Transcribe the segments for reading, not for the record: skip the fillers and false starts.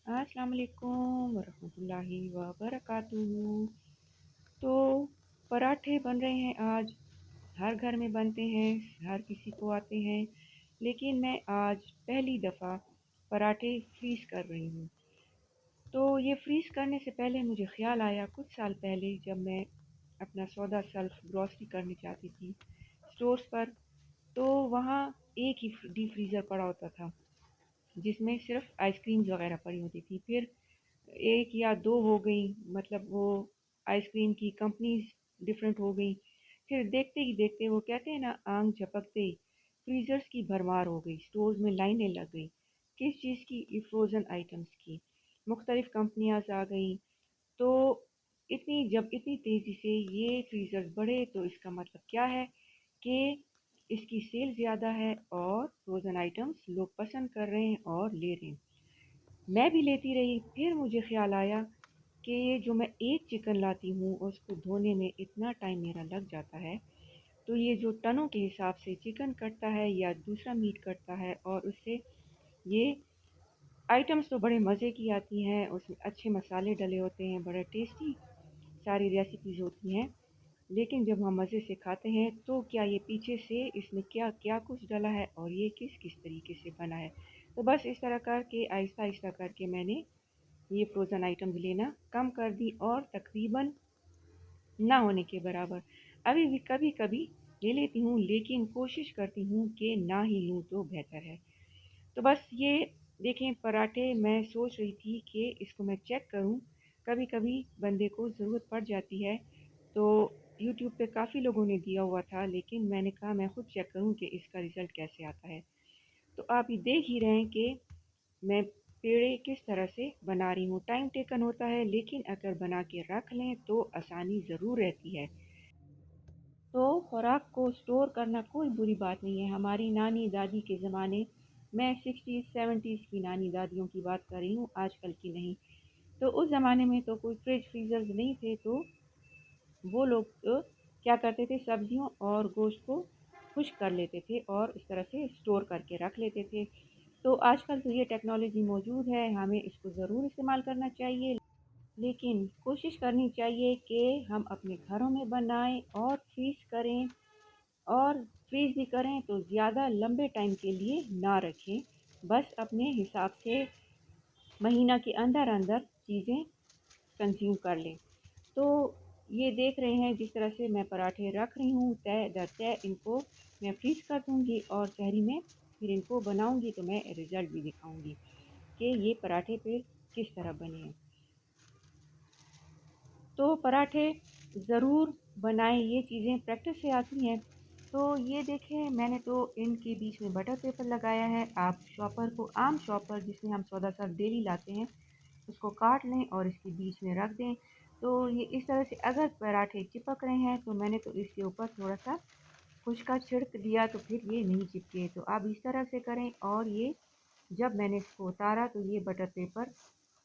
अस्सलाम वालेकुम वरहमतुल्लाहि वबरकातुहू। तो पराठे बन रहे हैं आज। हर घर में बनते हैं, हर किसी को आते हैं, लेकिन मैं आज पहली दफ़ा पराठे फ्रीज़ कर रही हूँ। तो ये फ्रीज़ करने से पहले मुझे ख़्याल आया कुछ साल पहले जब मैं अपना सौदा सेल्फ ग्रॉसरी करने जाती थी स्टोर्स पर, तो वहाँ एक ही डीप फ्रीज़र पड़ा होता था जिसमें सिर्फ आइसक्रीम्स वगैरह पड़ी होती थी। फिर 1 या 2 हो गई, मतलब वो आइसक्रीम की कंपनीज़ डिफरेंट हो गई। फिर देखते ही देखते वो कहते हैं ना, आंख झपकते ही फ्रीज़र्स की भरमार हो गई, स्टोर्स में लाइनें लग गई। किस चीज़ की? ये फ्रोज़न आइटम्स की। मुख्तलिफ़ कंपनियाँ आ गईं। तो जब इतनी तेज़ी से ये फ्रीज़र्स बढ़े तो इसका मतलब क्या है कि इसकी सेल ज़्यादा है और फ्रोज़न आइटम्स लोग पसंद कर रहे हैं और ले रहे हैं। मैं भी लेती रही। फिर मुझे ख़्याल आया कि ये जो मैं एक चिकन लाती हूँ उसको धोने में इतना टाइम मेरा लग जाता है, तो ये जो टनों के हिसाब से चिकन कटता है या दूसरा मीट कटता है, और उससे ये आइटम्स तो बड़े मज़े की आती हैं, उसमें अच्छे मसाले डले होते हैं, बड़े टेस्टी सारी रेसिपीज़ होती हैं। लेकिन जब हम मज़े से खाते हैं तो क्या ये पीछे से इसमें क्या क्या कुछ डला है और ये किस किस तरीके से बना है। तो बस इस तरह करके आहिस्ता आहिस्ता करके मैंने ये फ्रोज़न आइटम्स लेना कम कर दी और तकरीबन ना होने के बराबर। अभी भी कभी कभी ले लेती हूँ, लेकिन कोशिश करती हूँ कि ना ही लूँ तो बेहतर है। तो बस ये देखें, पराठे मैं सोच रही थी कि इसको मैं चेक करूं। कभी कभी बंदे को ज़रूरत पड़ जाती है, तो यूट्यूब पे काफ़ी लोगों ने दिया हुआ था, लेकिन मैंने कहा मैं खुद चेक करूं कि इसका रिज़ल्ट कैसे आता है। तो आप ये देख ही रहे हैं कि मैं पेड़े किस तरह से बना रही हूँ। टाइम टेकन होता है, लेकिन अगर बना के रख लें तो आसानी ज़रूर रहती है। तो खुराक को स्टोर करना कोई बुरी बात नहीं है। हमारी नानी दादी के ज़माने, मैं 60s 70s की नानी दादियों की बात कर रही हूँ, आजकल की नहीं। तो उस ज़माने में तो कोई फ्रिज फ्रीज़र्स नहीं थे, तो वो लोग क्या करते थे, सब्जियों और गोश्त को खुश्क कर लेते थे और इस तरह से स्टोर करके रख लेते थे। तो आजकल तो ये टेक्नोलॉजी मौजूद है, हमें इसको ज़रूर इस्तेमाल करना चाहिए, लेकिन कोशिश करनी चाहिए कि हम अपने घरों में बनाएं और फ्रीज़ करें, और फ्रीज़ भी करें तो ज़्यादा लंबे टाइम के लिए ना रखें। बस अपने हिसाब से महीना के अंदर अंदर चीज़ें कंज्यूम कर लें। तो ये देख रहे हैं जिस तरह से मैं पराठे रख रही हूँ, तय दर तय इनको मैं फ्रीज़ कर दूँगी और सहरी में फिर इनको बनाऊँगी, तो मैं रिज़ल्ट भी दिखाऊँगी कि ये पराठे फिर किस तरह बने हैं। तो पराठे ज़रूर बनाएं, ये चीज़ें प्रैक्टिस से आती हैं। तो ये देखें, मैंने तो इनके बीच में बटर पेपर लगाया है। आप शॉपर को, आम शॉपर जिसमें हम सौदा सब डेली लाते हैं, उसको काट लें और इसके बीच में रख दें। तो ये इस तरह से अगर पराठे चिपक रहे हैं तो मैंने तो इसके ऊपर थोड़ा सा कुछ का छिड़क दिया, तो फिर ये नहीं चिपके। तो आप इस तरह से करें। और ये जब मैंने इसको उतारा तो ये बटर पेपर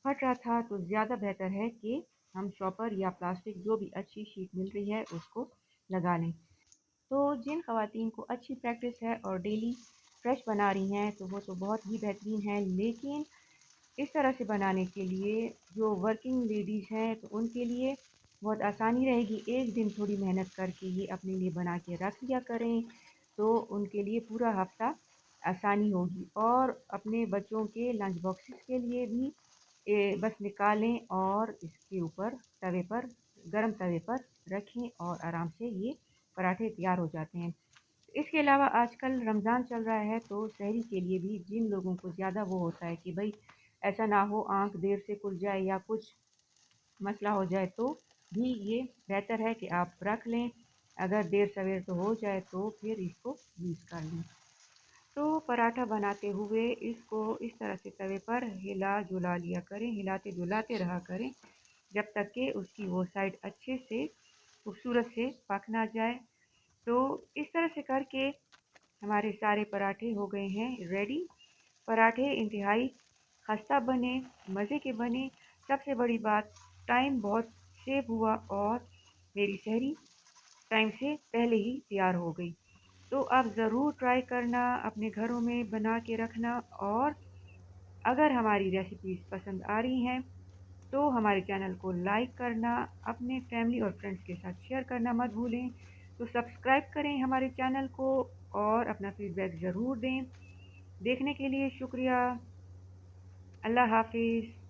फट रहा था, तो ज़्यादा बेहतर है कि हम शॉपर या प्लास्टिक जो भी अच्छी शीट मिल रही है उसको लगा लें। तो जिन ख़वातीन को अच्छी प्रैक्टिस है और डेली फ्रेश बना रही हैं तो वो तो बहुत ही बेहतरीन है, लेकिन इस तरह से बनाने के लिए जो वर्किंग लेडीज़ हैं तो उनके लिए बहुत आसानी रहेगी। एक दिन थोड़ी मेहनत करके ये अपने लिए बना के रख लिया करें, तो उनके लिए पूरा हफ्ता आसानी होगी। और अपने बच्चों के लंच बॉक्सेस के लिए भी बस निकालें और इसके ऊपर तवे पर, गरम तवे पर रखें और आराम से ये पराठे तैयार हो जाते हैं। इसके अलावा आजकल रमज़ान चल रहा है, तो सहरी के लिए भी जिन लोगों को ज़्यादा वो होता है कि भाई ऐसा ना हो आंख देर से खुल जाए या कुछ मसला हो जाए, तो भी ये बेहतर है कि आप रख लें। अगर देर सवेर तो हो जाए तो फिर इसको यूज़ कर लें। तो पराठा बनाते हुए इसको इस तरह से तवे पर हिला जुला लिया करें, हिलाते जुलाते रहा करें जब तक कि उसकी वो साइड अच्छे से खूबसूरत से पक ना जाए। तो इस तरह से करके हमारे सारे पराठे हो गए हैं रेडी। पराठे इंतहाई खस्ता बने, मज़े के बने। सबसे बड़ी बात, टाइम बहुत सेव हुआ और मेरी सहरी टाइम से पहले ही तैयार हो गई। तो आप ज़रूर ट्राई करना, अपने घरों में बना के रखना और अगर हमारी रेसिपीज़ पसंद आ रही हैं तो हमारे चैनल को लाइक करना, अपने फैमिली और फ्रेंड्स के साथ शेयर करना मत भूलें। तो सब्सक्राइब करें हमारे चैनल को और अपना फीडबैक ज़रूर दें। देखने के लिए शुक्रिया। अल्लाह हाफ़िज़।